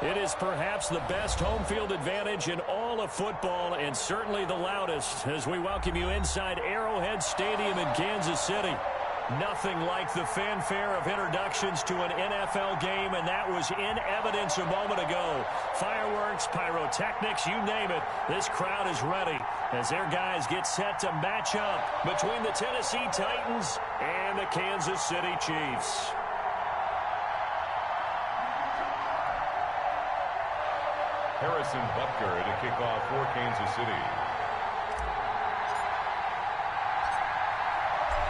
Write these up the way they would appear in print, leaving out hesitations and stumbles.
It is perhaps the best home field advantage in all of football, and certainly the loudest, as we welcome you inside Arrowhead Stadium in Kansas City. Nothing like the fanfare of introductions to an NFL game, and that was in evidence a moment ago. Fireworks, pyrotechnics, you name it, this crowd is ready as their guys get set to match up between the Tennessee Titans and the Kansas City Chiefs. Harrison Butker to kick off for Kansas City.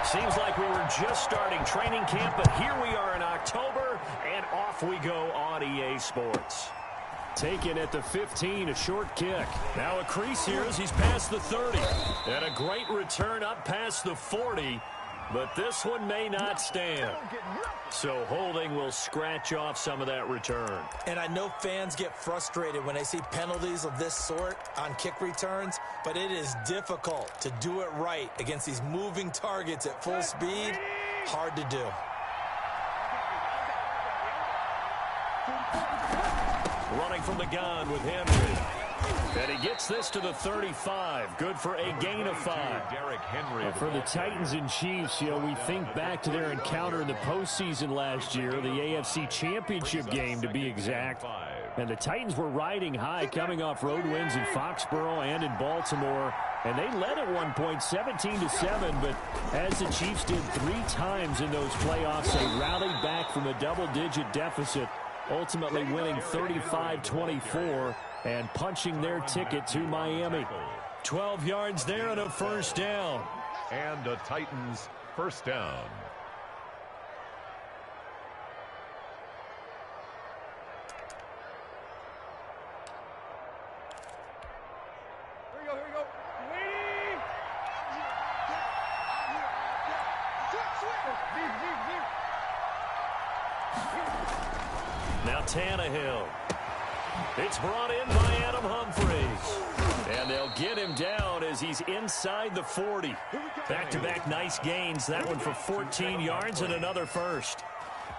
Seems like we were just starting training camp, but here we are in October, and off we go on EA Sports. Taken at the 15, a short kick. Now a crease here as he's past the 30. And a great return up past the 40, but this one may not stand. So holding will scratch off some of that return. And I know fans get frustrated when they see penalties of this sort on kick returns, but it is difficult to do it right against these moving targets at full speed. Hard to do. Running from the gun with Henry. And he gets this to the 35. Good for a gain of 5. Derrick Henry. For the Titans and Chiefs, you know, we think back to their encounter in the postseason last year, the AFC Championship game to be exact. And the Titans were riding high, coming off road wins in Foxborough and in Baltimore. And they led at one point 17-7, but as the Chiefs did 3 times in those playoffs, they rallied back from a double-digit deficit, ultimately winning 35-24 and punching their ticket to Miami. 12 yards there and a first down. And the Titans first down. Here we go. Waiting. Now Tannehill. It's brought in by Adam Humphries. And they'll get him down as he's inside the 40. Back-to-back nice gains. That one for 14 yards and another first.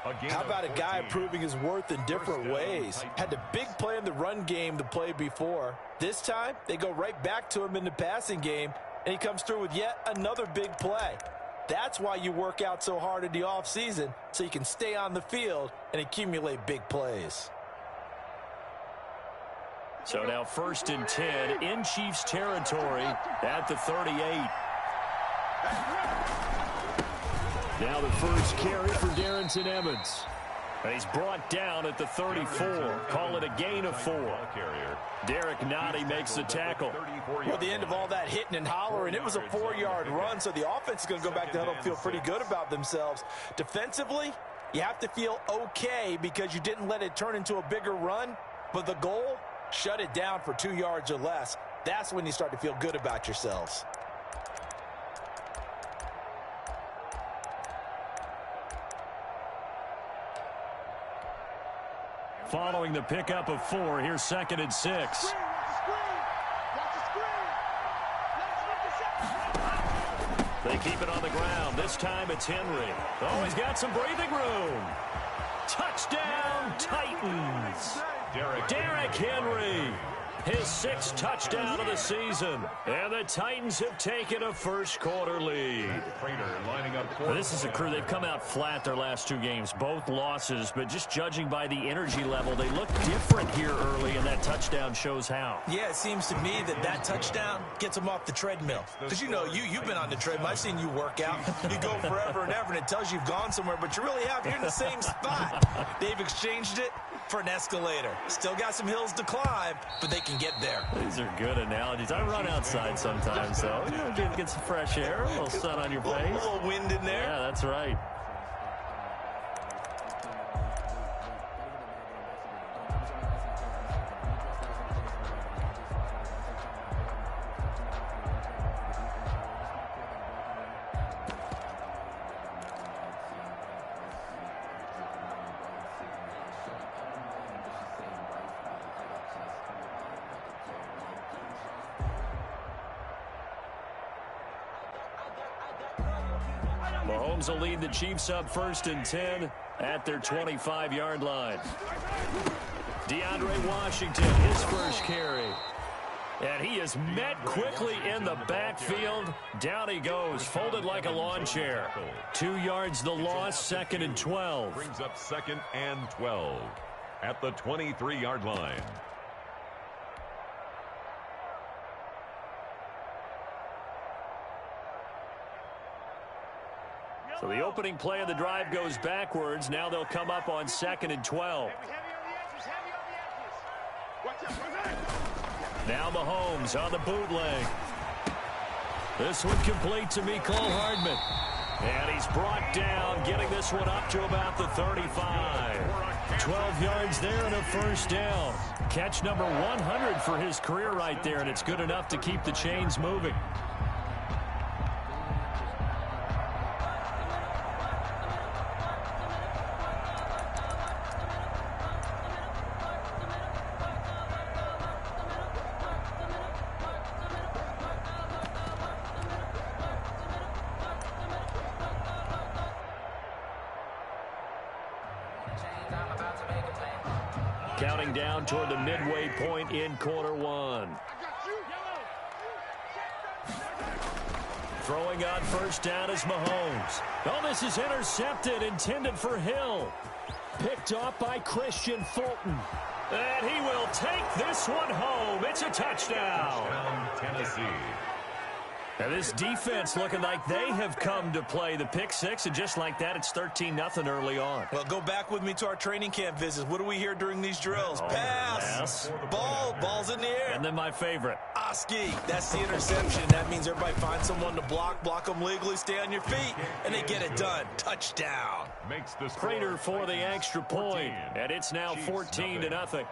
How about a guy proving his worth in different ways? Had the big play in the run game the play before. This time, they go right back to him in the passing game, and he comes through with yet another big play. That's why you work out so hard in the offseason, so you can stay on the field and accumulate big plays. So now 1st and 10 in Chiefs territory at the 38. Now the first carry for Darrington Evans. He's brought down at the 34. Call it a gain of 4. Derek Nottie makes the tackle. Well, at the end of all that hitting and hollering, it was a 4-yard run, so the offense is going to go back to huddle and feel pretty good about themselves. Defensively, you have to feel okay because you didn't let it turn into a bigger run, but the goal, shut it down for 2 yards or less. That's when you start to feel good about yourselves. Following the pickup of 4, here's 2nd and 6. They keep it on the ground. This time it's Henry. Oh, he's got some breathing room. Touchdown, Titans. Derrick Henry. His 6th touchdown of the season. And the Titans have taken a first-quarter lead. Well, this is a crew. They've come out flat their last 2 games, both losses. But just judging by the energy level, they look different here early, and that touchdown shows how. Yeah, it seems to me that touchdown gets them off the treadmill. Because, you know, you've been on the treadmill. I've seen you work out. You go forever and ever, and it tells you you've gone somewhere, but you really have. You're in the same spot. They've exchanged it for an escalator. Still got some hills to climb, but they can get there. These are good analogies. I run outside sometimes, though. You know, get some fresh air, a little sun on your face. A little wind in there. Yeah, that's right. Mahomes will lead the Chiefs up 1st and 10 at their 25-yard line. DeAndre Washington, his first carry. And he is met quickly in the backfield. Down he goes, folded like a lawn chair. 2 yards the loss, 2nd and 12. Brings up 2nd and 12 at the 23-yard line. So the opening play of the drive goes backwards. Now they'll come up on 2nd and 12. Now Mahomes on the bootleg. This one complete to Mecole Hardman. And he's brought down, getting this one up to about the 35. 12 yards there and a first down. Catch number 100 for his career right there, and it's good enough to keep the chains moving. Counting down toward the midway point in quarter one. Throwing on first down is Mahomes. Oh, this is intercepted, intended for Hill. Picked off by Christian Fulton. And he will take this one home. It's a touchdown. Tennessee. And this defense looking like they have come to play the pick six, and just like that, it's 13-0 early on. Well, go back with me to our training camp visits. What do we hear during these drills? Pass, ball's in the air. And then my favorite. Oski, that's the interception. That means everybody finds someone to block them legally, stay on your feet, and they get it done. Touchdown. Makes the Prater for the extra point, and it's now 14-0.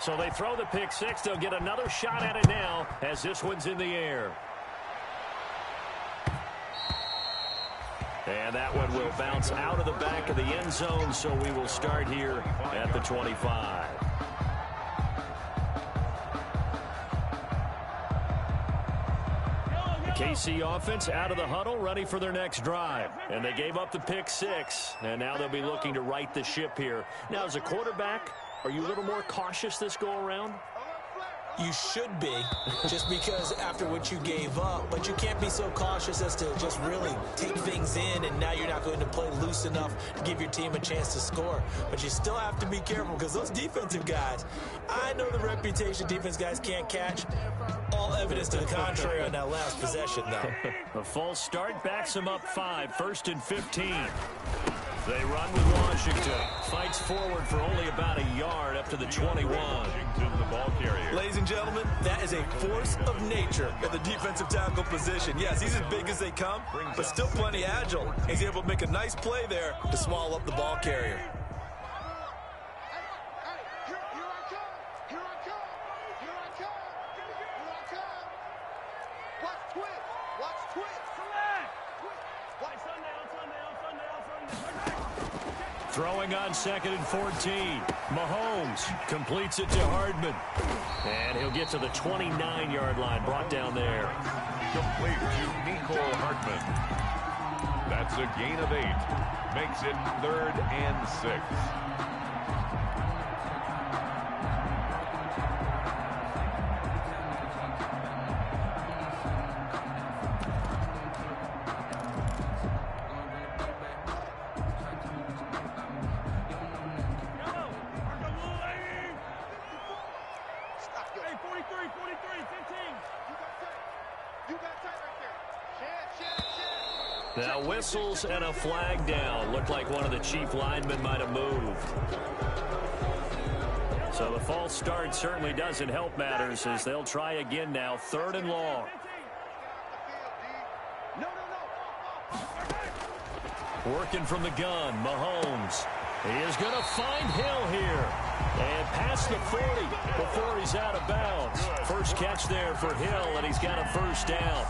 So they throw the pick six. They'll get another shot at it now as this one's in the air. And that one will bounce out of the back of the end zone, so we will start here at the 25. The KC offense out of the huddle, ready for their next drive. And they gave up the pick six, and now they'll be looking to right the ship here. Now, as a quarterback, are you a little more cautious this go-around? You should be, just because after what you gave up. But you can't be so cautious as to just really take things in, and now you're not going to play loose enough to give your team a chance to score. But you still have to be careful, because those defensive guys, I know the reputation defense guys can't catch. All evidence to the contrary on that last possession, though. A false start backs them up 5, 1st and 15. They run with Washington. Fights forward for only about a yard up to the 21. Washington, the ball carrier. Ladies and gentlemen, that is a force of nature at the defensive tackle position. Yes, he's as big as they come, but still plenty agile. He's able to make a nice play there to swallow up the ball carrier. Throwing on 2nd and 14. Mahomes completes it to Hardman. And he'll get to the 29-yard line, brought down there. Complete to Mecole Hardman. That's a gain of 8. Makes it 3rd and 6. Now whistles and a flag down. Looked like one of the chief linemen might have moved. So the false start certainly doesn't help matters as they'll try again now. 3rd and long. Working from the gun, Mahomes. He is going to find Hill here. And past the 40 before he's out of bounds. First catch there for Hill, and he's got a first down.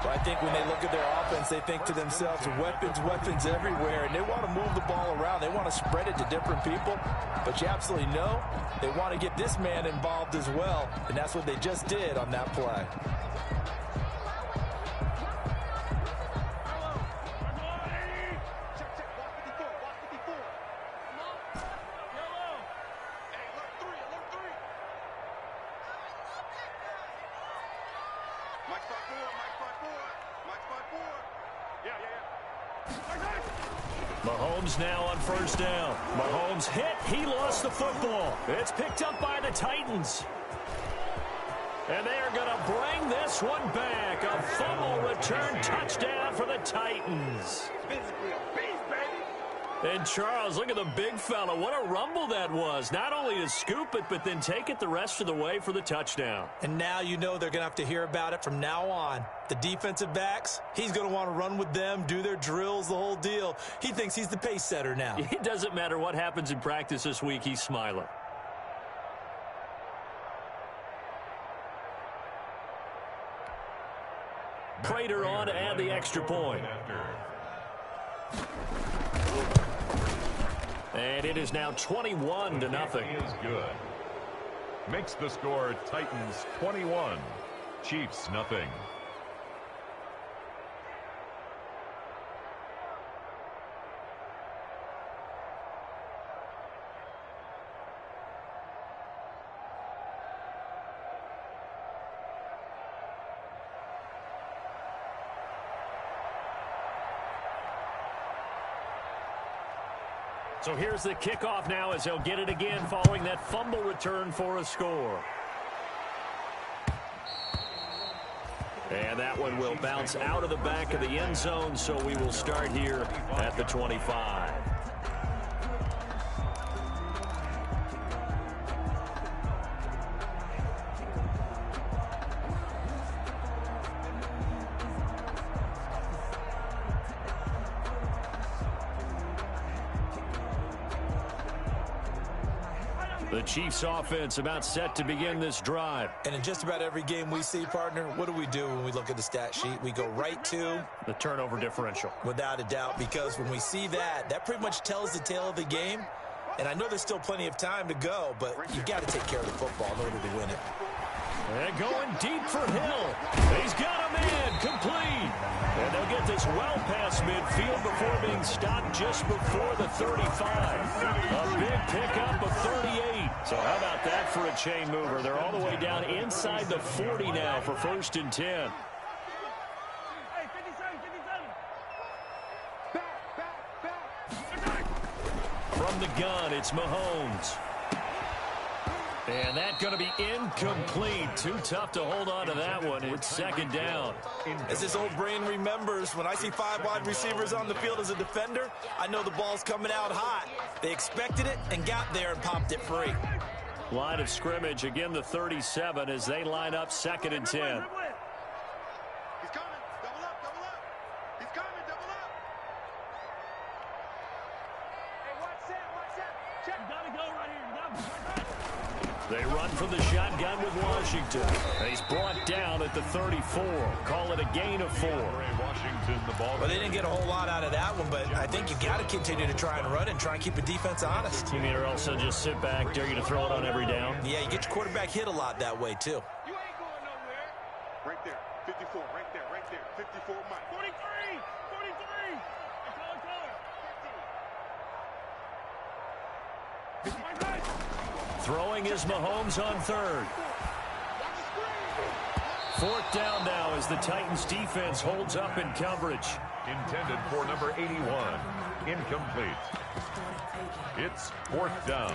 Well, I think when they look at their offense, they think to themselves, weapons, weapons everywhere, and they want to move the ball around. They want to spread it to different people, but you absolutely know they want to get this man involved as well, and that's what they just did on that play. Mahomes now on first down. Mahomes hit. He lost the football. It's picked up by the Titans. And they are going to bring this one back. A fumble return touchdown for the Titans. And Charles, look at the big fella. What a rumble that was. Not only to scoop it, but then take it the rest of the way for the touchdown. And now you know they're going to have to hear about it from now on. The defensive backs, he's going to want to run with them, do their drills, the whole deal. He thinks he's the pace setter now. It doesn't matter what happens in practice this week. He's smiling. Prater on to add the extra point. And it is now 21-0. Is good. Makes the score Titans 21, Chiefs nothing. So here's the kickoff now as they'll get it again following that fumble return for a score. And that one will bounce out of the back of the end zone, so we will start here at the 25. The Chiefs offense about set to begin this drive. And in just about every game we see, partner, what do when we look at the stat sheet? We go right to the turnover differential. Without a doubt, because when we see that, that pretty much tells the tale of the game. And I know there's still plenty of time to go, but you've got to take care of the football in order to win it. And going deep for Hill. He's got a man complete. And they'll get this well past midfield before being stopped just before the 35. A big pickup of 38. So how about that for a chain mover? They're all the way down inside the 40 now for 1st and 10. From the gun, it's Mahomes. And that's going to be incomplete. Too tough to hold on to that one. It's 2nd down. As his old brain remembers, when I see 5 wide receivers on the field as a defender, I know the ball's coming out hot. They expected it and got there and popped it free. Line of scrimmage, again the 37 as they line up 2nd and 10. They run from the shotgun with Washington. He's brought down at the 34. Call it a gain of 4. Washington, the ball. Well, they didn't get a whole lot out of that one, but I think you got to continue to try and run and try and keep the defense honest. You mean or else they'll just sit back, dare you to throw it on every down? Yeah, you get your quarterback hit a lot that way, too. You ain't going nowhere. Right there, 54, right there, 54, Mike. 43, 43. Throwing is Mahomes on 3rd. 4th down now as the Titans defense holds up in coverage. Intended for number 81. Incomplete. It's 4th down.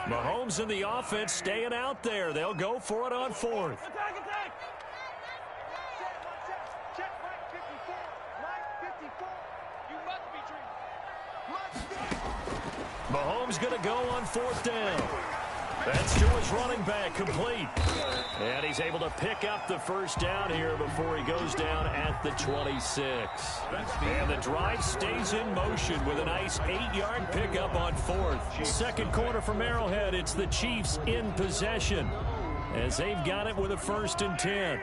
Mahomes and the offense staying out there. They'll go for it on 4th. Mahomes going to go on 4th down. That's to his running back, complete. And he's able to pick up the first down here before he goes down at the 26. And the drive stays in motion with a nice 8-yard pickup on fourth. Second quarter from Arrowhead, it's the Chiefs in possession as they've got it with a 1st and 10.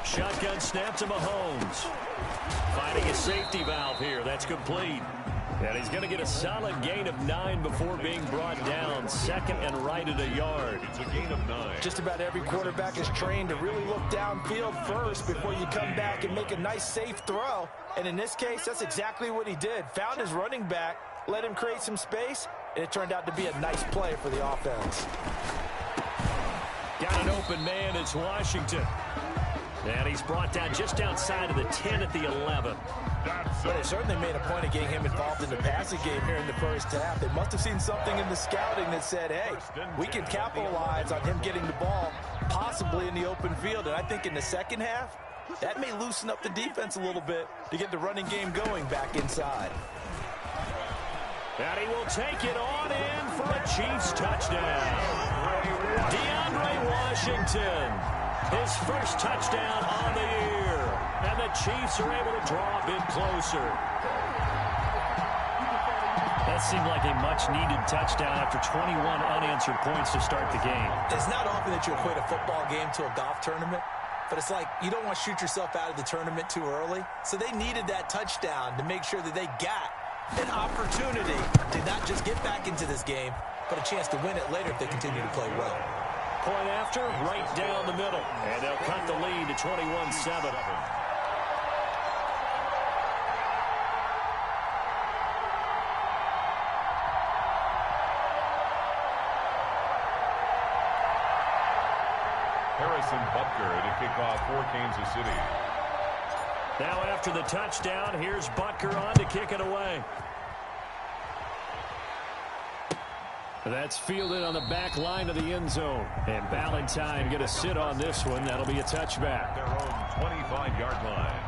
Shotgun snap to Mahomes. Finding a safety valve here. That's complete. And he's going to get a solid gain of 9 before being brought down. Second and right at a yard. It's a gain of 9. Just about every quarterback is trained to really look downfield first before you come back and make a nice, safe throw. And in this case, that's exactly what he did. Found his running back, let him create some space, and it turned out to be a nice play for the offense. Got an open man. It's Washington. And he's brought down just outside of the 10 at the 11. Well, they certainly made a point of getting him involved in the passing game here in the first half. They must have seen something in the scouting that said, hey, we can capitalize on him getting the ball possibly in the open field. And I think in the second half, that may loosen up the defense a little bit to get the running game going back inside. And he will take it on in for a Chiefs touchdown. DeAndre Washington. His first touchdown on the year. And the Chiefs are able to draw a bit closer. That seemed like a much-needed touchdown after 21 unanswered points to start the game. It's not often that you equate a football game to a golf tournament, but it's like you don't want to shoot yourself out of the tournament too early. So they needed that touchdown to make sure that they got an opportunity to not just get back into this game, but a chance to win it later if they continue to play well. Point after, right down the middle. And they'll cut the lead to 21-7. Harrison Butker to kick off for Kansas City. Now after the touchdown, here's Butker on to kick it away. That's fielded on the back line of the end zone. And Ballantyne going to sit on this one. That'll be a touchback. Their own 25-yard line.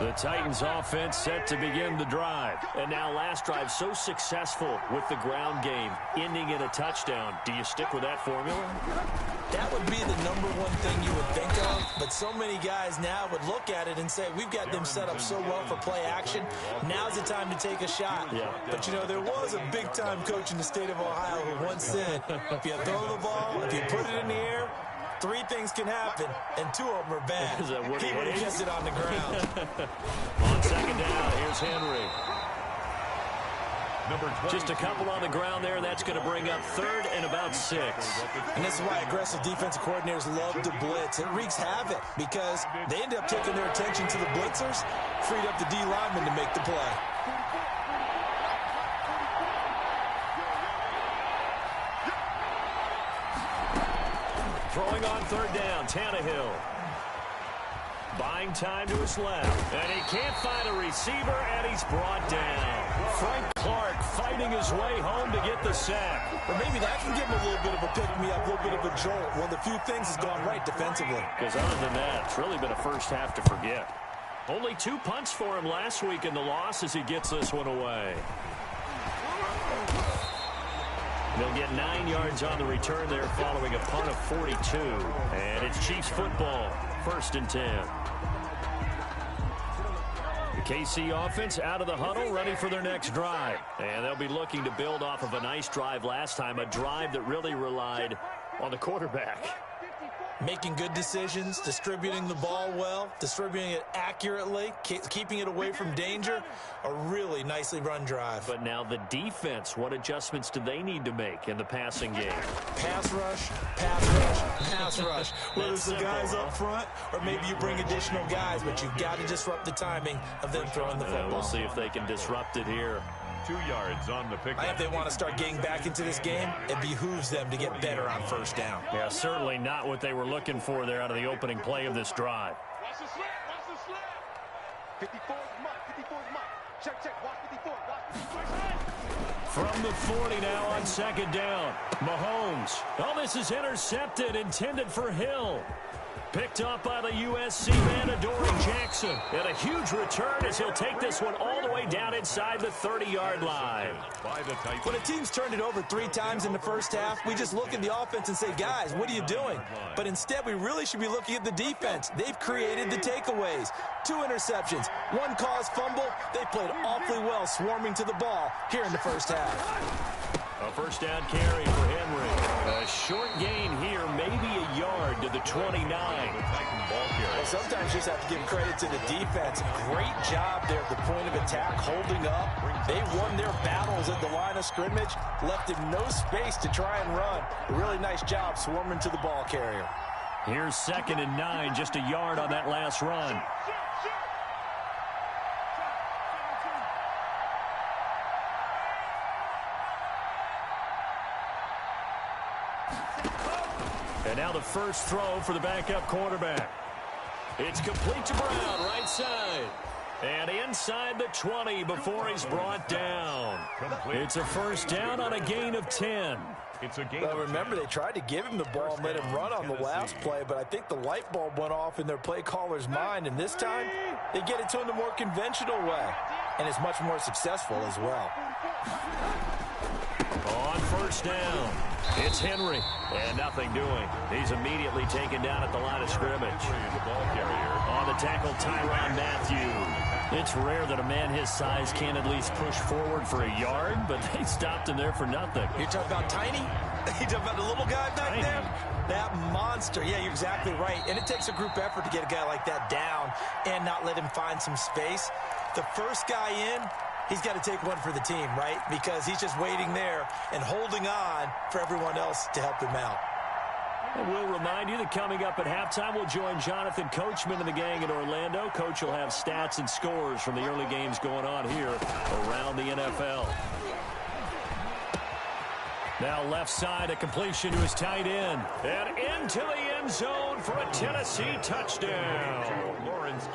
The Titans offense set to begin the drive. And now last drive so successful with the ground game, ending in a touchdown. Do you stick with that formula? That would be the number one thing you would think of, but so many guys now would look at it and say, we've got them set up so well for play action. Now's the time to take a shot. Yeah. But, you know, there was a big-time coach in the state of Ohio who once said, if you throw the ball, if you put it in the air, 3 things can happen, and 2 of them are bad. Is that what he would have kept it on the ground. On second down, here's Henry. Number 20. Just a couple on the ground there. That's going to bring up 3rd and about 6. And this is why aggressive defensive coordinators love to blitz. It wreaks havoc because they end up taking their attention to the blitzers, freed up the D lineman to make the play. Throwing on 3rd down, Tannehill. Buying time to his left. And he can't find a receiver, and he's brought down. Frank Clark fighting his way home to get the sack. Or maybe that can give him a little bit of a pick-me-up, a little bit of a jolt. One of the few things has gone right defensively. Because other than that, it's really been a first half to forget. Only 2 punts for him last week in the loss as he gets this one away. They'll get 9 yards on the return there following a punt of 42. And it's Chiefs football, 1st and 10. The KC offense out of the huddle, ready for their next drive. And they'll be looking to build off of a nice drive last time, a drive that really relied on the quarterback. Making good decisions, distributing the ball well, distributing it accurately, keeping it away from danger. A really nicely run drive. But now the defense, what adjustments do they need to make in the passing game? Pass rush, pass rush, pass rush. Whether it's the guys up front or maybe you bring additional guys, but you've got to disrupt the timing of them throwing the football. We'll see if they can disrupt it here. 2 yards on the pickup. If they want to start getting back into this game, it behooves them to get better on 1st down. Yeah, certainly not what they were looking for there out of the opening play of this drive. Watch the slip, watch the slip. 54 is Mike, 54 is Mike. Check, check, watch 54, watch 54. From the 40 now on second down. Mahomes. Oh, this is intercepted, intended for Hill. Picked up by the USC man, Adoree Jackson. And a huge return as he'll take this one all the way down inside the 30-yard line. When a team's turned it over 3 times in the first half, we just look at the offense and say, guys, what are you doing? But instead, we really should be looking at the defense. They've created the takeaways. 2 interceptions, 1 caused fumble. They played awfully well swarming to the ball here in the first half. A first down carry for Henry. A short gain here, maybe a yard to the 29. Well, sometimes you just have to give credit to the defense. Great job there at the point of attack, holding up. They won their battles at the line of scrimmage, left him no space to try and run. A really nice job swarming to the ball carrier. Here's 2nd and 9, just a yard on that last run. And now the first throw for the backup quarterback. It's complete to Brown, right side. And inside the 20 before he's brought down. It's a first down on a gain of 10. Well, remember, they tried to give him the ball and let him run on the last play, but I think the light bulb went off in their play caller's mind, and this time they get it to him the more conventional way, and it's much more successful as well. On first down, it's Henry, and nothing doing. He's immediately taken down at the line of scrimmage. On the tackle, Tyrann Mathieu. It's rare that a man his size can't at least push forward for a yard, but they stopped him there for nothing. You're talking about Tiny? You're talking about the little guy back there? That monster. Yeah, you're exactly right. And it takes a group effort to get a guy like that down and not let him find some space. The first guy in, he's got to take one for the team, right? Because he's just waiting there and holding on for everyone else to help him out. And we'll remind you that coming up at halftime, we'll join Jonathan Coachman and the gang in Orlando. Coach will have stats and scores from the early games going on here around the NFL. Now left side, a completion to his tight end. And into the end zone for a Tennessee touchdown. Lawrence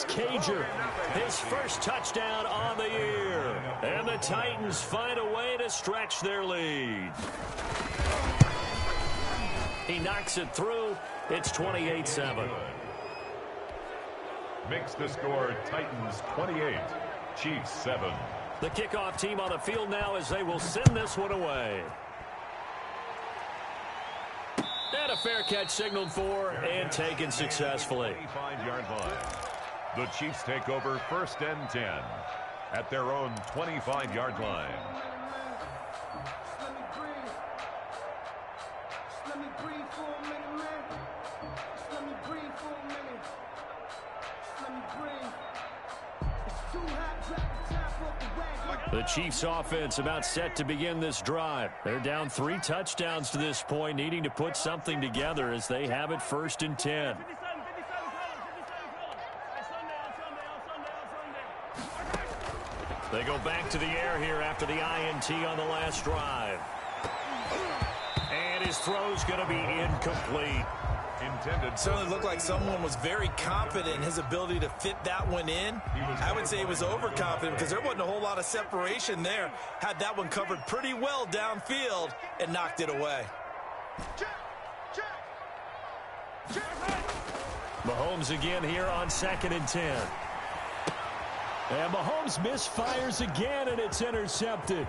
Cager, his first touchdown on the year. And the Titans find a way to stretch their lead. He knocks it through. It's 28-7. Makes the score Titans 28, Chiefs 7. The kickoff team on the field now as they will send this one away. And a fair catch signaled for and taken successfully. 25-yard line. The Chiefs take over 1st and 10 at their own 25-yard line. The Chiefs offense about set to begin this drive. They're down 3 touchdowns to this point, needing to put something together as they have it 1st and 10. They go back to the air here after the INT on the last drive. And his throw's going to be incomplete. Certainly looked like someone was very confident in his ability to fit that one in. I would say he was overconfident because there wasn't a whole lot of separation there. Had that one covered pretty well downfield and knocked it away. Mahomes again here on 2nd and 10. And Mahomes misfires again, and it's intercepted.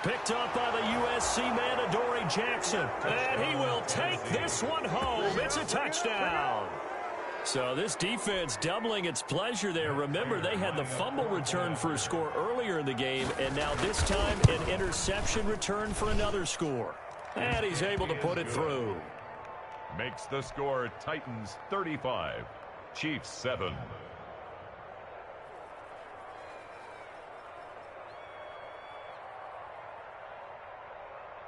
Picked up by the USC man, Adoree Jackson. And he will take this one home. It's a touchdown. So this defense doubling its pleasure there. Remember, they had the fumble return for a score earlier in the game, and now this time an interception return for another score. And he's able to put it through. Makes the score Titans 35, Chiefs 7.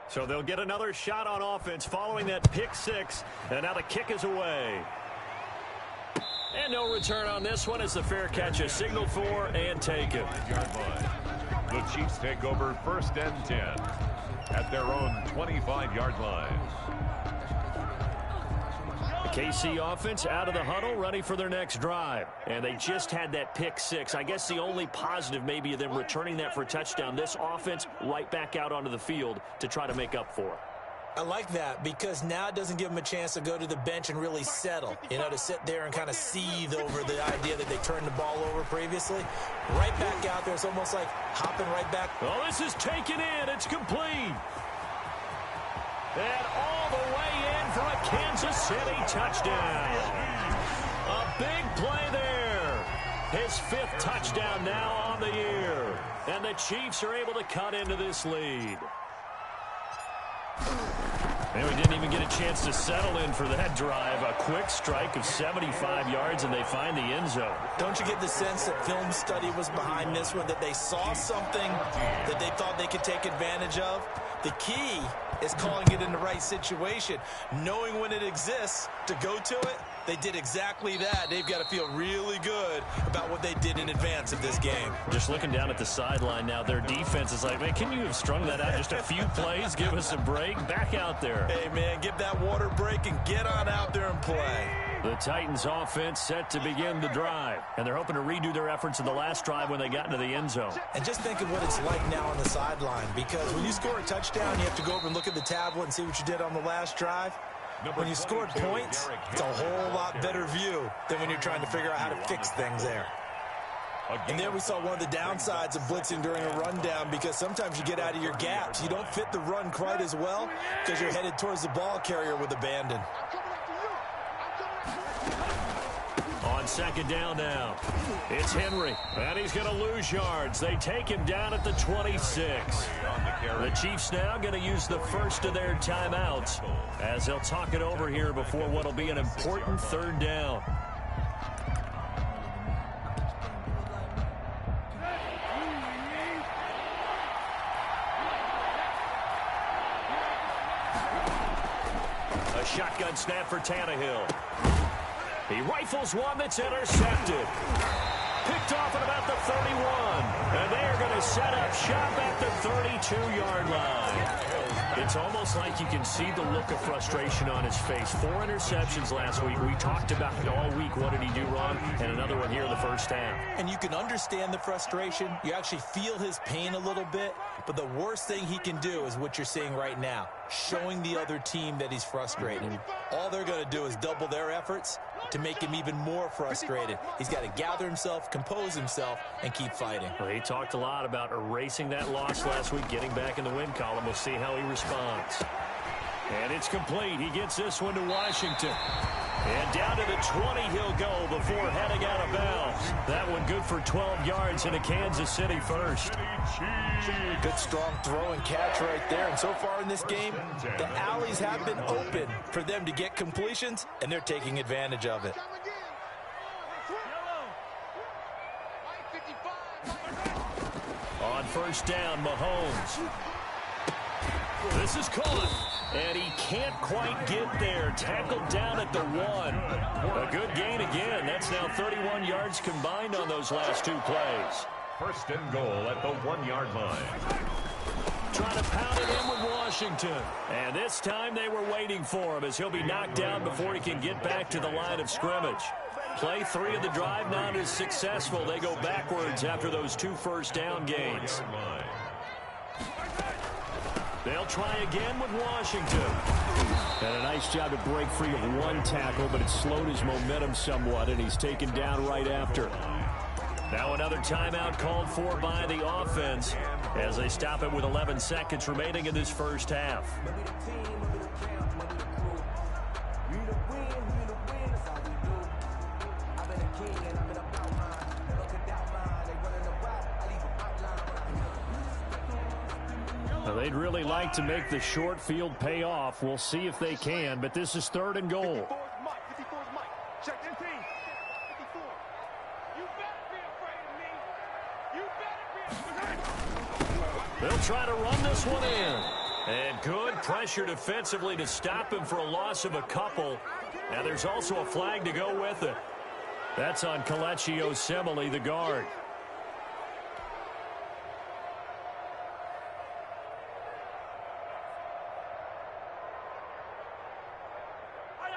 So they'll get another shot on offense following that pick 6. And now the kick is away. And no return on this one as the fair catch is signaled for and taken. The Chiefs take over 1st and 10 at their own 25-yard line. The KC offense out of the huddle, ready for their next drive. And they just had that pick six. I guess the only positive maybe of them returning that for a touchdown. This offense right back out onto the field to try to make up for it. I like that because now it doesn't give them a chance to go to the bench and really settle, to sit there and kind of seethe over the idea that they turned the ball over previously. Right back out there. It's almost like hopping right back. Oh, this is taken in. It's complete. And all the way in for a Kansas City touchdown. A big play there. His fifth touchdown now on the year. And the Chiefs are able to cut into this lead. And we didn't even get a chance to settle in for that drive. A quick strike of 75 yards, and they find the end zone. Don't you get the sense that film study was behind this one, that they saw something that they thought they could take advantage of? The key is calling it in the right situation, knowing when it exists to go to it. They did exactly that. They've got to feel really good about what they did in advance of this game. Just looking down at the sideline now, their defense is like, man, can you have strung that out just a few plays? Give us a break. Back out there. Hey, man, give that water break and get on out there and play. The Titans offense set to begin the drive, and they're hoping to redo their efforts in the last drive when they got into the end zone. And just think of what it's like now on the sideline, because when you score a touchdown, you have to go over and look at the tablet and see what you did on the last drive. When you scored points, it's a whole lot better view than when you're trying to figure out how to fix things there. And there we saw one of the downsides of blitzing during a rundown, because sometimes you get out of your gaps. You don't fit the run quite as well because you're headed towards the ball carrier with abandon. On second down now, it's Henry, and he's going to lose yards. They take him down at the 26. The Chiefs now going to use the first of their timeouts as they'll talk it over here before what will be an important third down. A shotgun snap for Tannehill. He rifles one that's intercepted. Picked off at about the 31. And they are going to set up shop at the 32-yard line. It's almost like you can see the look of frustration on his face. 4 interceptions last week. We talked about it all week. What did he do wrong? And another one here in the first half. And you can understand the frustration. You actually feel his pain a little bit. But the worst thing he can do is what you're seeing right now, showing the other team that he's frustrated. All they're going to do is double their efforts to make him even more frustrated. He's got to gather himself, compose himself, and keep fighting. Well, he talked a lot about erasing that loss last week, getting back in the win column. We'll see how he responds. And it's complete. He gets this one to Washington. And down to the 20 he'll go before heading out of bounds. That one good for 12 yards into Kansas City first. Good strong throw and catch right there. And so far in this game, the alleys have been open for them to get completions, and they're taking advantage of it. On first down, Mahomes. This is caught. And he can't quite get there. Tackled down at the 1. A good gain again. That's now 31 yards combined on those last 2 plays. First and goal at the 1-yard line. Trying to pound it in with Washington. And this time they were waiting for him as he'll be knocked down before he can get back to the line of scrimmage. Play 3 of the drive not as successful. They go backwards after those 2 first down gains. They'll try again with Washington. And a nice job to break free of 1 tackle, but it slowed his momentum somewhat, and he's taken down right after. Now another timeout called for by the offense as they stop it with 11 seconds remaining in this first half. They'd really like to make the short field pay off. We'll see if they can, but this is 3rd and goal. They'll try to run this one in. And good pressure defensively to stop him for a loss of a couple. And there's also a flag to go with it. That's on Kelechi Osemele, the guard.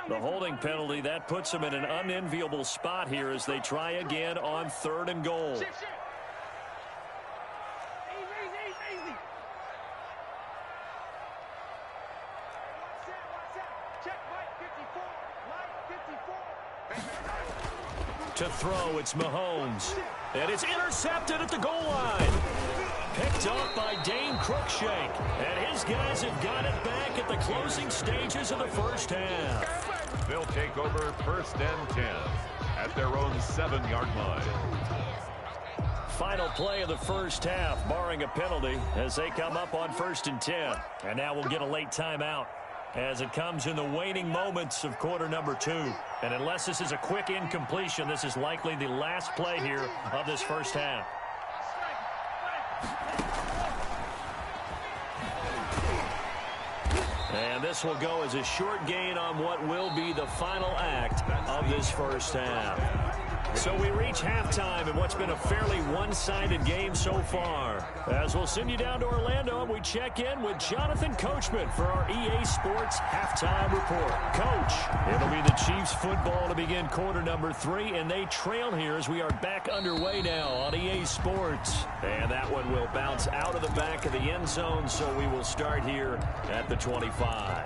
The holding holding penalty. That puts them in an unenviable spot here as they try again on 3rd and goal. Easy. Check Mike 54. To throw, it's Mahomes. And it's intercepted at the goal line. Picked off by Dane Cruikshank. And his guys have got it back at the closing stages of the first half. They'll take over 1st and 10 at their own 7-yard line. Final play of the first half, barring a penalty, as they come up on 1st and 10. And now we'll get a late timeout as it comes in the waning moments of quarter number 2. And unless this is a quick incompletion, this is likely the last play here of this first half. And this will go as a short gain on what will be the final act of this first half. So we reach halftime in what's been a fairly one-sided game so far. As we'll send you down to Orlando, and we check in with Jonathan Coachman for our EA Sports Halftime Report. Coach, it'll be the Chiefs football to begin quarter number 3, and they trail here as we are back underway now on EA Sports. And that one will bounce out of the back of the end zone, so we will start here at the 25.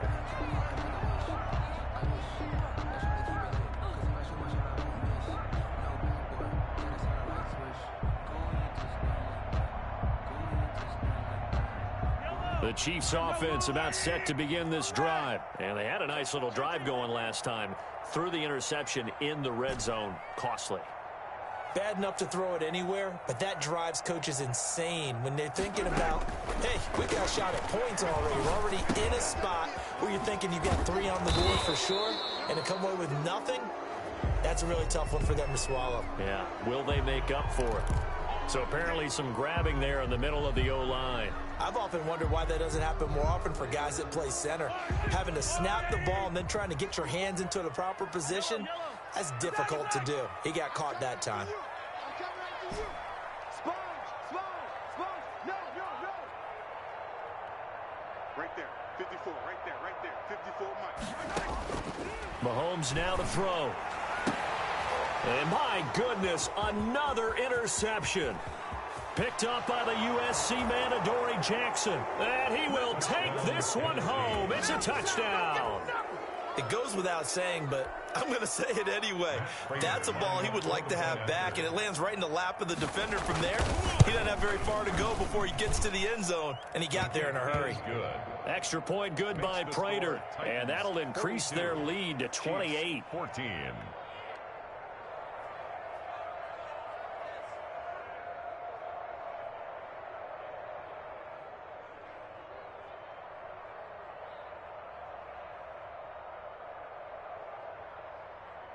The Chiefs offense about set to begin this drive. And they had a nice little drive going last time. Threw the interception in the red zone. Costly. Bad enough to throw it anywhere, but that drives coaches insane when they're thinking about, hey, we got a shot at points already. We're already in a spot where you're thinking you got 3 on the board for sure, and to come away with nothing, that's a really tough one for them to swallow. Yeah, will they make up for it? So apparently some grabbing there in the middle of the O-line. I've often wondered why that doesn't happen more often for guys that play center. Having to snap the ball and then trying to get your hands into the proper position, that's difficult to do. He got caught that time. Right there, 54, right there, 54, Mike. Mahomes now to throw. And my goodness, another interception. Picked up by the USC man, Adoree Jackson. And he will take this one home. It's a touchdown. It goes without saying, but I'm going to say it anyway. That's a ball he would like to have back, and it lands right in the lap of the defender from there. He doesn't have very far to go before he gets to the end zone, and he got there in a hurry. Extra point good by Prater, and that'll increase their lead to 28-14.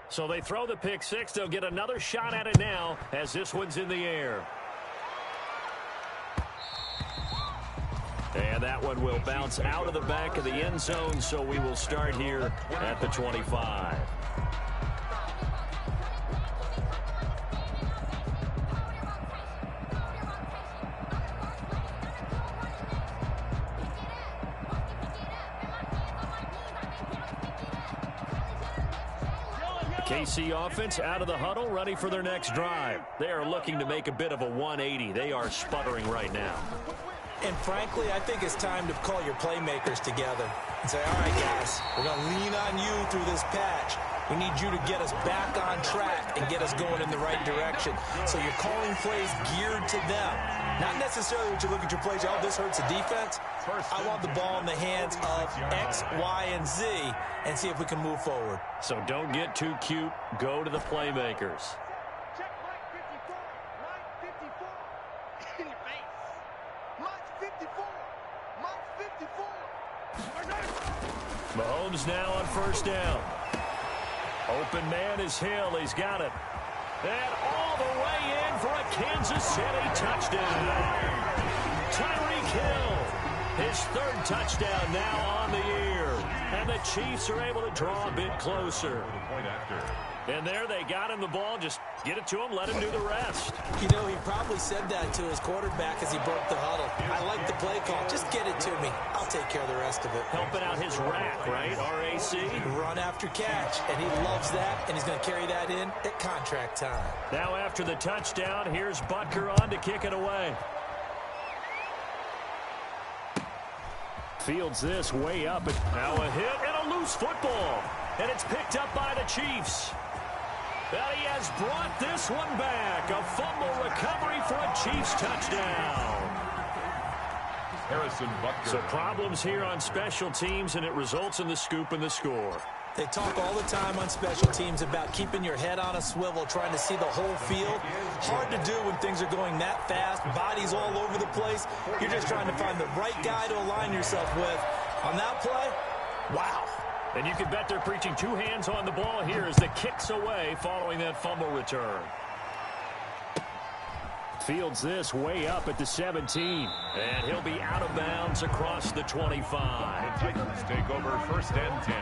So they throw the pick six. They'll get another shot at it now as this one's in the air. And that one will bounce out of the back of the end zone, so we will start here at the 25. KC offense out of the huddle, ready for their next drive. They are looking to make a bit of a 180. They are sputtering right now. And frankly, I think it's time to call your playmakers together and say, all right, guys, we're going to lean on you through this patch. We need you to get us back on track and get us going in the right direction. So you're calling plays geared to them. Not necessarily when you look at your plays, oh, this hurts the defense. I want the ball in the hands of X, Y, and Z and see if we can move forward. So don't get too cute. Go to the playmakers. Check Mike 54. Mike 54. In your face. Mike 54. Mike 54. Mahomes now on first down. Open man is Hill. He's got it. And all the way in for a Kansas City touchdown. Tyreek Hill. His third touchdown now on the year. And the Chiefs are able to draw a bit closer. And there they got him the ball. Just get it to him, let him do the rest. You know, he probably said that to his quarterback as he broke the huddle. I like the play call. Just get it to me. I'll take care of the rest of it. Helping out his rack, right? R-A-C. Run after catch. And he loves that, and he's going to carry that in at contract time. Now after the touchdown, here's Butker on to kick it away. Fields this way up. Now a hit and a loose football. And it's picked up by the Chiefs. But he has brought this one back. A fumble recovery for a Chiefs touchdown. Harrison Butker. So problems here on special teams, and it results in the scoop and the score. They talk all the time on special teams about keeping your head on a swivel, trying to see the whole field. Hard to do when things are going that fast, bodies all over the place. You're just trying to find the right guy to align yourself with. On that play, wow. And you can bet they're preaching two hands on the ball here as the kick's away following that fumble return. Fields this way up at the 17. And he'll be out of bounds across the 25. The Titans take over 1st and 10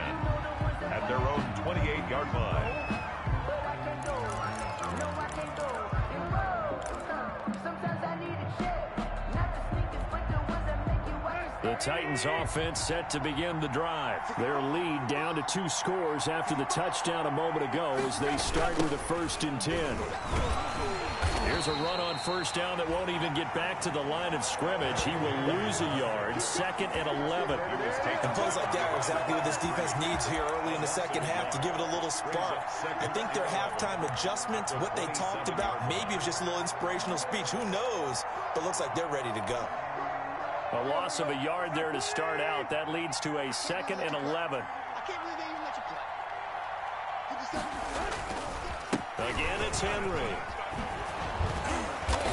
at their own 28-yard line. The Titans offense set to begin the drive. Their lead down to 2 scores after the touchdown a moment ago as they start with a 1st and 10. Here's a run on 1st down that won't even get back to the line of scrimmage. He will lose a yard. 2nd and 11. And plays like that are exactly what this defense needs here early in the second half to give it a little spark. I think their halftime adjustments, what they talked about, maybe it's just a little inspirational speech. Who knows? But looks like they're ready to go. A loss of a yard there to start out. That leads to a 2nd and 11. Again, it's Henry.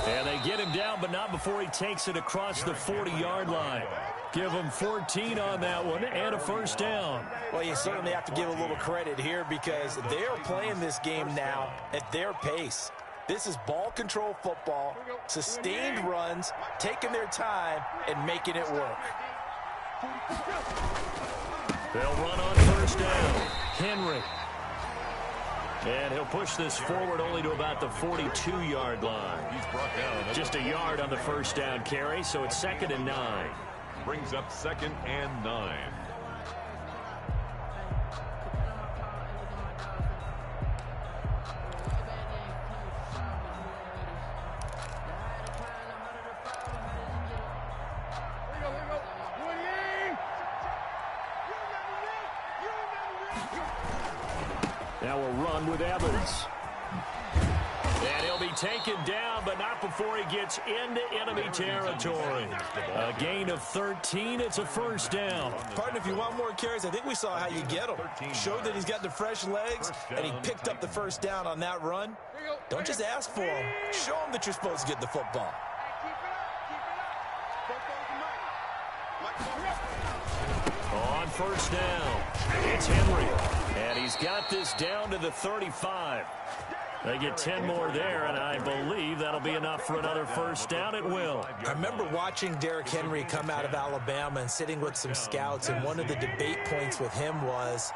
And they get him down, but not before he takes it across the 40-yard line. Give him 14 on that one and a 1st down. Well, you certainly have to give a little credit here because they are playing this game now at their pace. This is ball control football, sustained runs, taking their time, and making it work. They'll run on 1st down. Henry. And he'll push this forward only to about the 42-yard line. He's brought down. Just a yard on the 1st down carry, so it's 2nd and 9. Brings up 2nd and 9. Now a run with Evans. And he'll be taken down, but not before he gets into enemy territory. A gain of 13. It's a 1st down. Partner, if you want more carries, I think we saw how you get him. Showed that he's got the fresh legs, and he picked up the 1st down on that run. Don't just ask for him. Show him that you're supposed to get the football. On 1st down, it's Henry. And he's got this down to the 35. They get 10 more there, and I believe that'll be enough for another 1st down. It will. I remember watching Derrick Henry come out of Alabama and sitting with some scouts, and one of the debate points with him was,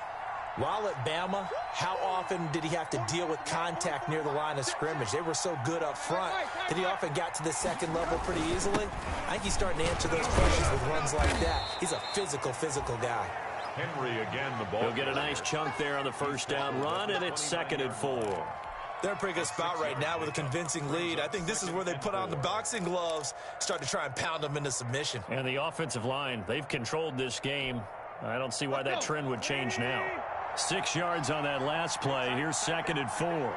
while at Bama, how often did he have to deal with contact near the line of scrimmage? They were so good up front that he often got to the 2nd level pretty easily. I think he's starting to answer those questions with runs like that. He's a physical guy. Henry again, the ball. He'll get a nice chunk there on the 1st down run, and it's 2nd and 4. They're in a pretty good spot right now with a convincing lead. I think this is where they put on the boxing gloves, start to try and pound them into submission. And the offensive line, they've controlled this game. I don't see why that trend would change now. 6 yards on that last play. Here's 2nd and 4.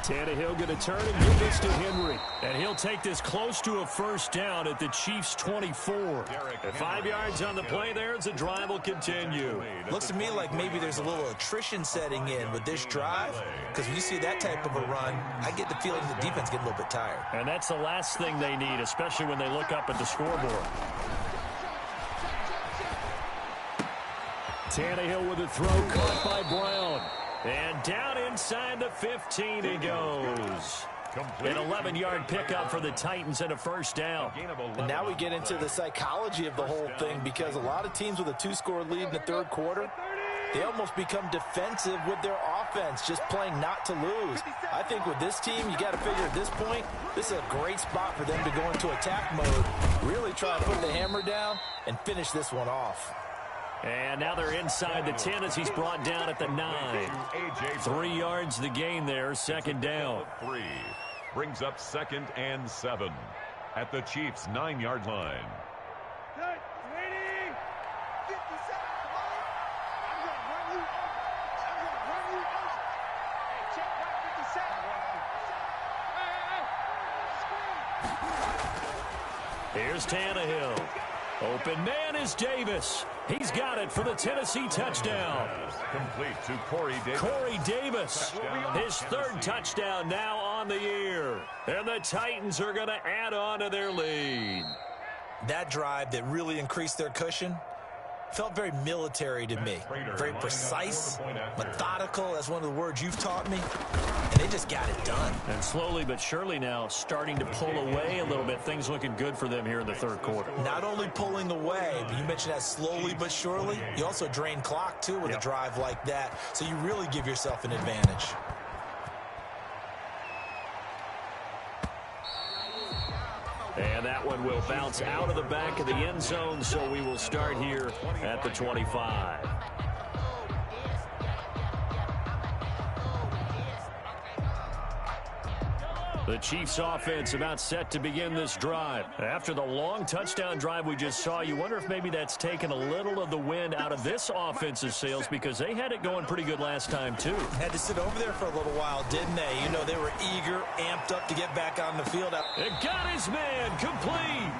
Tannehill going to turn and give this to Henry. And he'll take this close to a 1st down at the Chiefs' 24. At 5 yards on the play there, as the drive will continue. Looks to me like maybe there's a little attrition setting in with this drive, because when you see that type of a run, I get the feeling the defense getting a little bit tired. And that's the last thing they need, especially when they look up at the scoreboard. Tannehill with a throw caught by Brown. And down inside the 15 he goes. An 11-yard pickup for the Titans and a first down. And now we get into the psychology of the whole thing, because a lot of teams with a 2-score lead in the third quarter, they almost become defensive with their offense, just playing not to lose. I think with this team, you got to figure at this point, this is a great spot for them to go into attack mode, really try to put the hammer down and finish this one off. And now they're inside the 10 as he's brought down at the 9. 3 yards the gain there, second down. 3 brings up 2nd and 7 at the Chiefs' 9-yard line. Here's Tannehill. Open man is Davis. He's got it for the Tennessee touchdown. Complete to Corey Davis. Corey Davis, his 3rd touchdown now on the year. And the Titans are going to add on to their lead. That drive that really increased their cushion felt very military to me. Very precise, methodical, that's one of the words you've taught me. And they just got it done. And slowly but surely now starting to pull away a little bit. Things looking good for them here in the third quarter. Not only pulling away, but you mentioned that slowly but surely. You also drain clock, too, with a drive like that. So you really give yourself an advantage. And that one will bounce out of the back of the end zone, so we will start here at the 25. The Chiefs offense about set to begin this drive. After the long touchdown drive we just saw, you wonder if maybe that's taken a little of the wind out of this offensive sails, because they had it going pretty good last time too. Had to sit over there for a little while, didn't they? You know, they were eager, amped up to get back on the field. It got his man complete.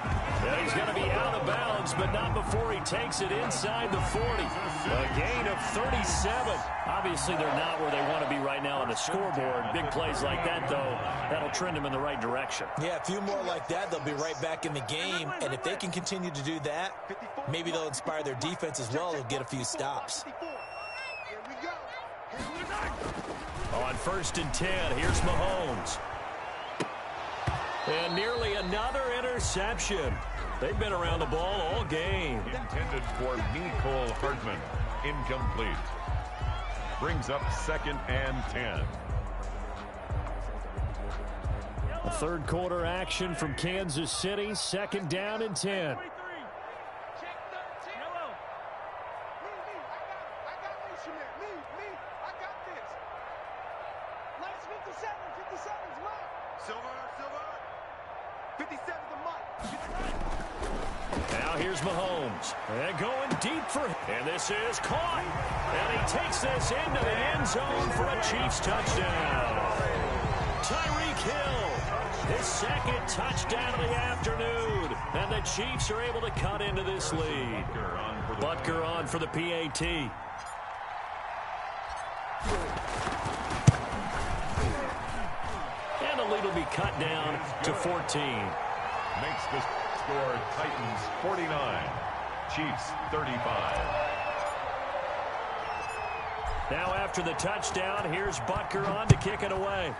Yeah, he's going to be out of bounds, but not before he takes it inside the 40. A gain of 37. Obviously, they're not where they want to be right now on the scoreboard. Big plays like that, though, that'll trend them in the right direction. Yeah, a few more like that, they'll be right back in the game. And if they can continue to do that, maybe they'll inspire their defense as well. They'll get a few stops. On 1st and 10, here's Mahomes. And nearly another interception. They've been around the ball all game. Intended for Mecole Hardman. Incomplete. Brings up 2nd and 10. A third quarter action from Kansas City. 2nd down and 10. Now here's Mahomes. And going deep for him. And this is caught. And he takes this into the end zone for a Chiefs touchdown. Tyreek Hill, his 2nd touchdown of the afternoon. And the Chiefs are able to cut into this lead. Butker on for the PAT. And the lead will be cut down to 14. Makes the score Titans 49, Chiefs 35. Now after the touchdown, here's Butker on to kick it away.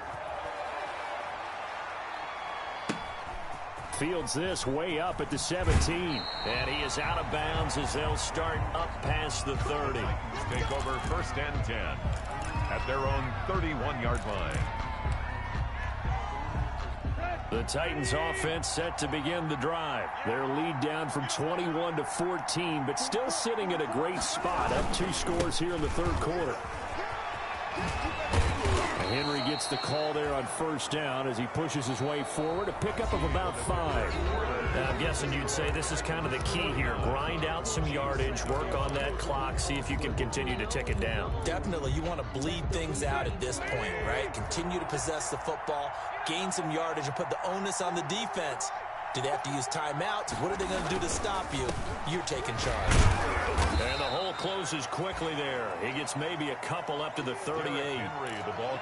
Fields this way up at the 17. And he is out of bounds as they'll start up past the 30. Take over 1st and 10 at their own 31-yard line. The Titans offense set to begin the drive. Their lead down from 21 to 14, but still sitting at a great spot. Up 2 scores here in the third quarter. Henry gets the call there on 1st down as he pushes his way forward. A pickup of about 5. Now, I'm guessing you'd say this is kind of the key here. Grind out some yardage, work on that clock, see if you can continue to tick it down. Definitely, you want to bleed things out at this point, right? Continue to possess the football, gain some yardage, and put the onus on the defense. Do they have to use timeouts? What are they going to do to stop you? You're taking charge. And the hole closes quickly there. He gets maybe a couple up to the 38. Well,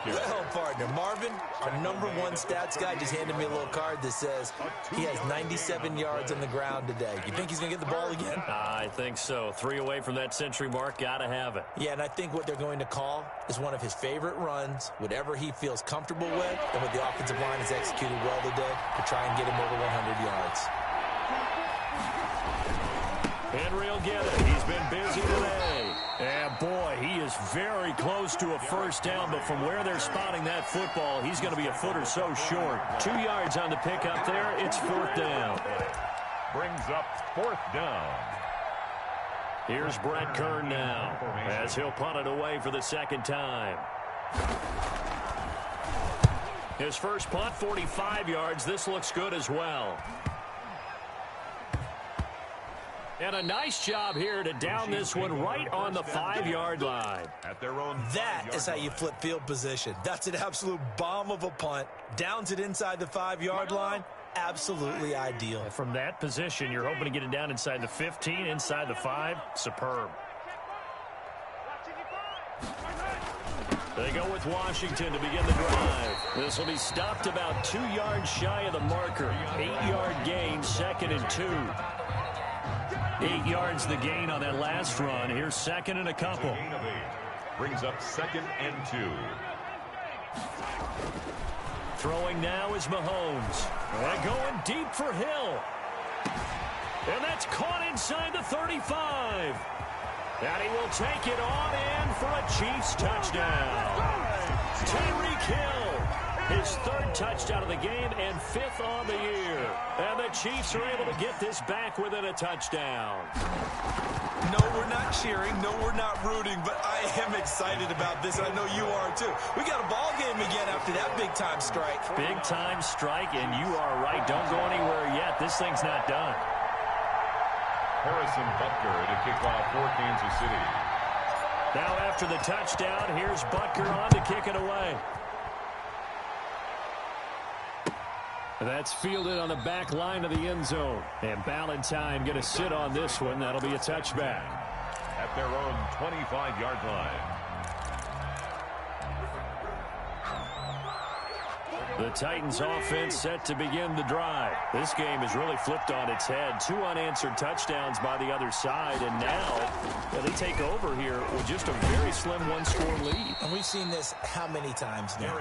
partner, Marvin, our #1 stats guy, just handed me a little card that says he has 97 yards on the ground today. You think he's going to get the ball again? I think so. 3 away from that century mark. Got to have it. Yeah, and I think what they're going to call is one of his favorite runs, whatever he feels comfortable with, and what the offensive line has executed well today to try and get him over 100 yards. Henry will get it. He's been busy today. And, boy, he is very close to a first down, but from where they're spotting that football, he's going to be a foot or so short. 2 yards on the pickup there. It's 4th down. Brings up 4th down. Here's Brett Kern now as he'll punt it away for the 2nd time. His first punt, 45 yards. This looks good as well. And a nice job here to down this one right on the 5-yard line. At their own That is how you flip field position. That's an absolute bomb of a punt. Downs it inside the 5-yard line. Absolutely ideal. And from that position, you're hoping to get it down inside the 15, inside the 5. Superb. They go with Washington to begin the drive. This will be stopped about 2 yards shy of the marker. 8-yard gain, 2nd and 2. 8 yards the gain on that last run. Here's 2nd and a couple. Brings up 2nd and 2. Throwing now is Mahomes. And going deep for Hill. And that's caught inside the 35. And he will take it on in for a Chiefs touchdown. Tyreek Hill, his 3rd touchdown of the game and 5th on the year. And the Chiefs are able to get this back within a touchdown. No, we're not cheering. No, we're not rooting. But I am excited about this, and I know you are too. We got a ball game again after that big-time strike. Big-time strike, and you are right. Don't go anywhere yet. This thing's not done. Harrison Butker to kick off for Kansas City. Now after the touchdown, here's Butker on to kick it away. That's fielded on the back line of the end zone. And Ballantyne going to sit on this one. That'll be a touchback. At their own 25-yard line. The Titans offense set to begin the drive. This game has really flipped on its head. 2 unanswered touchdowns by the other side, and now they take over here with just a very slim 1-score lead. And we've seen this how many times now?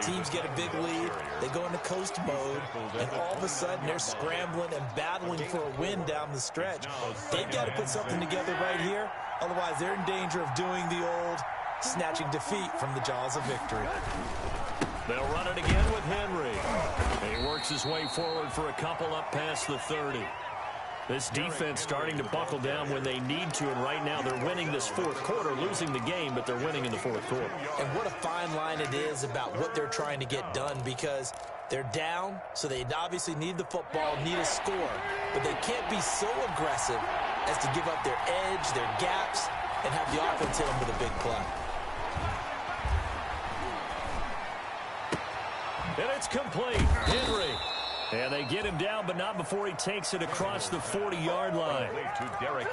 Teams get a big lead, they go into coast mode, and all of a sudden they're scrambling and battling for a win down the stretch. They've got to put something together right here, otherwise they're in danger of doing the old snatching defeat from the jaws of victory. They'll run it again with Henry. And he works his way forward for a couple up past the 30. This defense starting to buckle down when they need to, and right now they're winning this 4th quarter, losing the game, but they're winning in the 4th quarter. And what a fine line it is about what they're trying to get done, because they're down, so they obviously need the football, need a score, but they can't be so aggressive as to give up their edge, their gaps, and have the offense hit them with a big play. And it's complete. Henry. And they get him down, but not before he takes it across the 40-yard line.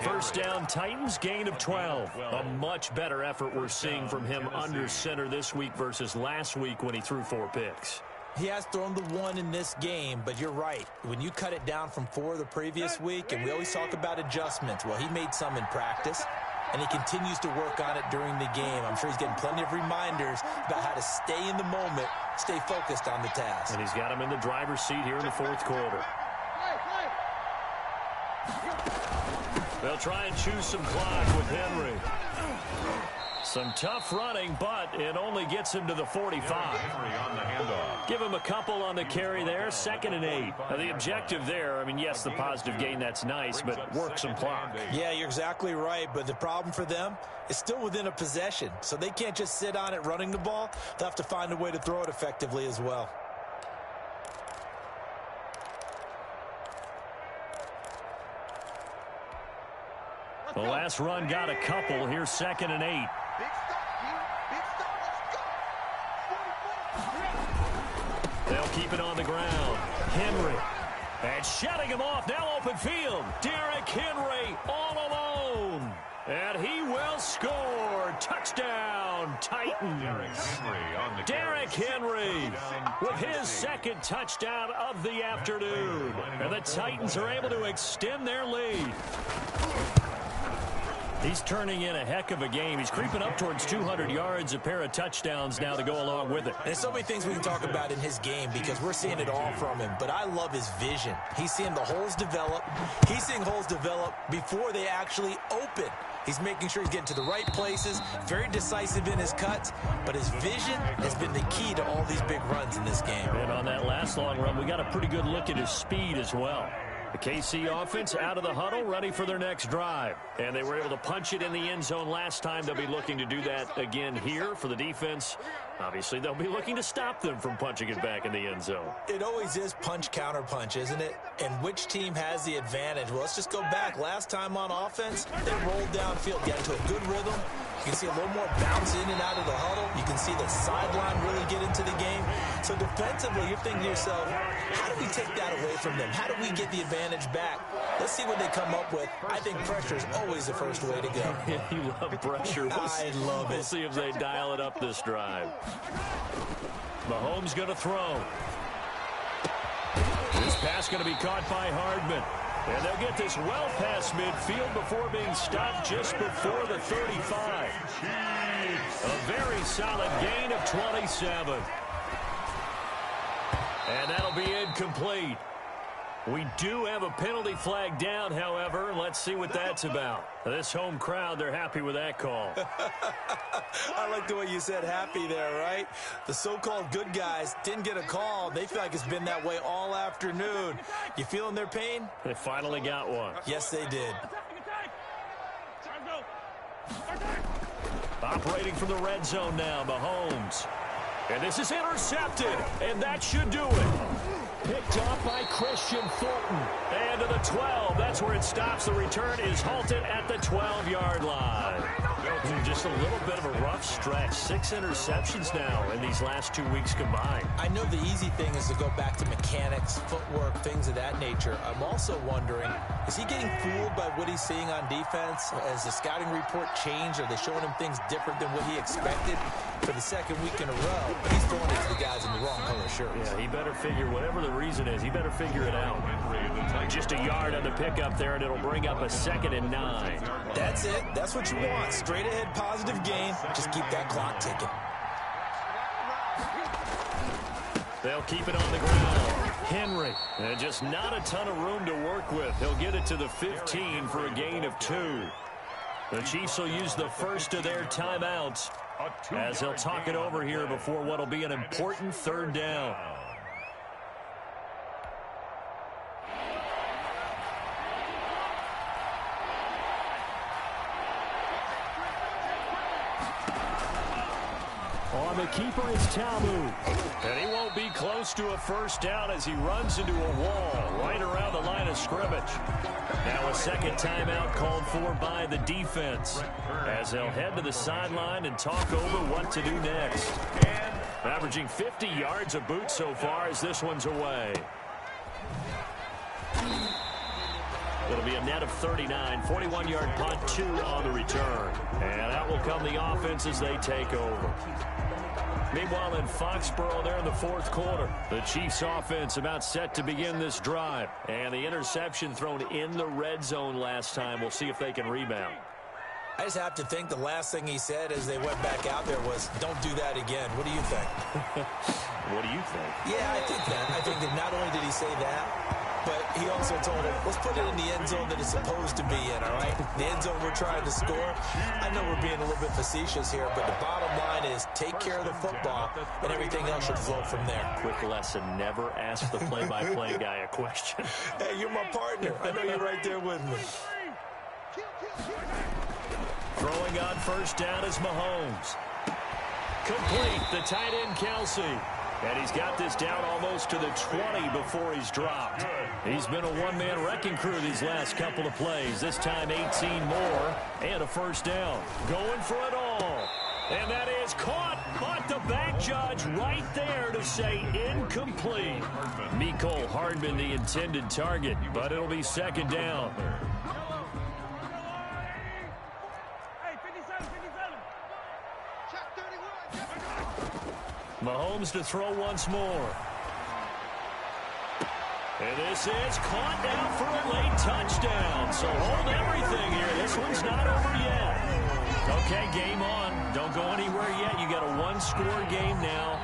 First down, Titans, gain of 12. A much better effort we're seeing from him under center this week versus last week when he threw 4 picks. He has thrown the 1 in this game, but you're right. When you cut it down from 4 the previous week, and we always talk about adjustments, well, he made some in practice, and he continues to work on it during the game. I'm sure he's getting plenty of reminders about how to stay in the moment, stay focused on the task. And he's got him in the driver's seat here in the 4th quarter. They'll try and choose some clock with Henry. Some tough running, but it only gets him to the 45. Give him a couple on the carry there, 2nd and 8. Now the objective there, I mean, yes, the positive gain, that's nice, but work some clock. Yeah, you're exactly right, but the problem for them is still within a possession, so they can't just sit on it running the ball. They'll have to find a way to throw it effectively as well. The last run got a couple. Here's 2nd and 8. They'll keep it on the ground. Henry. And shutting him off. Now open field. Derrick Henry all alone. score. Touchdown, Titans. Derrick Henry with his second touchdown of the afternoon. And the Titans are able to extend their lead. He's turning in a heck of a game. He's creeping up towards 200 yards, a pair of touchdowns now to go along with it. There's so many things we can talk about in his game because we're seeing it all from him. But I love his vision. He's seeing the holes develop. He's seeing holes develop before they actually open. He's making sure he's getting to the right places, very decisive in his cuts, but his vision has been the key to all these big runs in this game. And on that last long run, we got a pretty good look at his speed as well. The KC offense out of the huddle, ready for their next drive. And they were able to punch it in the end zone last time. They'll be looking to do that again here for the defense. Obviously, they'll be looking to stop them from punching it back in the end zone. It always is punch, counter punch, isn't it? And which team has the advantage? Well, let's just go back. Last time on offense, they rolled downfield, got into a good rhythm. You can see a little more bounce in and out of the huddle. You can see the sideline really get into the game. So defensively, you're thinking to yourself, how do we take that away from them? How do we get the advantage back? Let's see what they come up with. I think pressure is always the first way to go. You love pressure. I love it. We'll see if they dial it up this drive. Mahomes going to throw. This pass going to be caught by Hardman. And they'll get this well past midfield before being stopped just before the 35. A very solid gain of 27. And that'll be incomplete. We do have a penalty flag down, however. Let's see what that's about. This home crowd, they're happy with that call. I like the way you said happy there, right? The so-called good guys didn't get a call. They feel like it's been that way all afternoon. You feeling their pain? They finally got one. Yes, they did. Operating from the red zone now, Mahomes. And this is intercepted, and that should do it. Picked off by Christian Fulton. And to the 12. That's where it stops. The return is halted at the 12-yard line. Just a little bit of a rough stretch. 6 interceptions now in these last 2 weeks combined. I know the easy thing is to go back to mechanics, footwork, things of that nature. I'm also wondering, is he getting fooled by what he's seeing on defense? Has the scouting report changed? Are they showing him things different than what he expected for the second week in a row? But he's throwing it to the guys in the wrong color shirts. Yeah, he better figure, whatever the reason is, he better figure it out. Just a yard on the pickup there, and it'll bring up a 2nd and 9. That's it. That's what you want. Straight ahead, positive gain. Just keep that clock ticking. They'll keep it on the ground. Henry, and just not a ton of room to work with. He'll get it to the 15 for a gain of 2. The Chiefs will use the first of their timeouts as they'll talk it over here before what will be an important 3rd down. On the keeper is Talmu. And he won't be close to a first down as he runs into a wall right around the line of scrimmage. Now a 2nd timeout called for by the defense as they'll head to the sideline and talk over what to do next. Averaging 50 yards a boot so far as this one's away. It'll be a net of 39, 41-yard punt, 2 on the return. And out will come the offense as they take over. Meanwhile, in Foxborough, they're in the 4th quarter. The Chiefs offense about set to begin this drive. And the interception thrown in the red zone last time. We'll see if they can rebound. I just have to think the last thing he said as they went back out there was, don't do that again. What do you think? What do you think? Yeah, I think that. I think that not only did he say that, but he also told him, let's put it in the end zone that it's supposed to be in, all right? The end zone we're trying to score. I know we're being a little bit facetious here, but the bottom line is take care of the football, and everything else should flow from there. Quick lesson, never ask the play-by-play guy a question. Hey, you're my partner. I know you're right there with me. Throwing on first down is Mahomes. Complete, the tight end Kelsey. And he's got this down almost to the 20 before he's dropped. He's been a one-man wrecking crew these last couple of plays. This time 18 more and a first down. Going for it all. And that is caught, but the back judge right there to say incomplete. Mecole Hardman the intended target, but it'll be 2nd down. Mahomes to throw once more. And this is caught down for a late touchdown. So hold everything here. This one's not over yet. Okay, game on. Don't go anywhere yet. You got a one-score game now.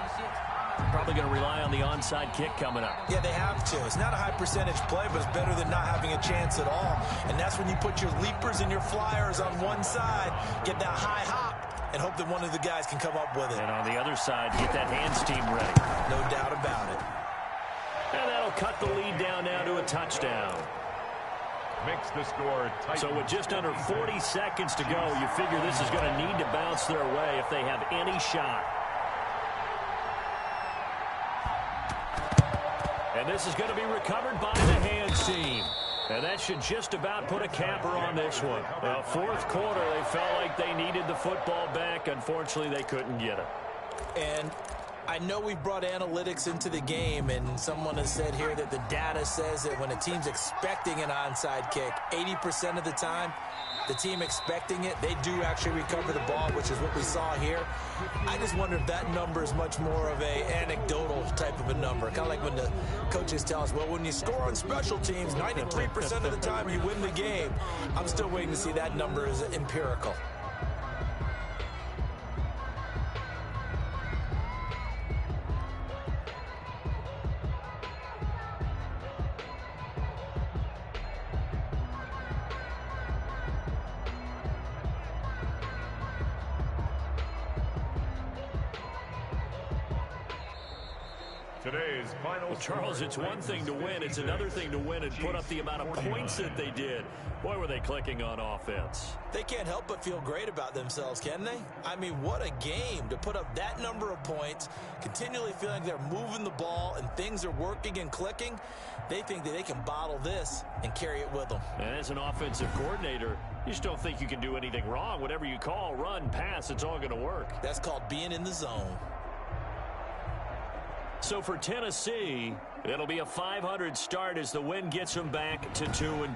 Probably going to rely on the onside kick coming up. Yeah, they have to. It's not a high percentage play, but it's better than not having a chance at all. And that's when you put your leapers and your flyers on one side, get that high hop, and hope that one of the guys can come up with it. And on the other side, get that hands team ready. No doubt about it. And that'll cut the lead down now to a touchdown. Makes the score tight. So with just under 40 seconds to go, you figure this is going to need to bounce their way if they have any shot. And this is going to be recovered by the hands team. And that should just about put a capper on this one. Well, fourth quarter, they felt like they needed the football back. Unfortunately, they couldn't get it. And I know we brought analytics into the game, and someone has said here that the data says that when a team's expecting an onside kick, 80% of the time, the team expecting it, they do actually recover the ball, which is what we saw here. I just wonder if that number is much more of a anecdotal type of a number. Kind of like when the coaches tell us, well, when you score on special teams, 93% of the time you win the game. I'm still waiting to see that number is empirical. Today's final. Well, Charles, it's one thing to win. It's another thing to win and put up the amount of points that they did. Boy, were they clicking on offense. They can't help but feel great about themselves, can they? I mean, what a game to put up that number of points, continually feeling they're moving the ball and things are working and clicking. They think that they can bottle this and carry it with them. And as an offensive coordinator, you just don't think you can do anything wrong. Whatever you call, run, pass, it's all going to work. That's called being in the zone. So for Tennessee, it'll be a 500 start as the win gets them back to 2-2.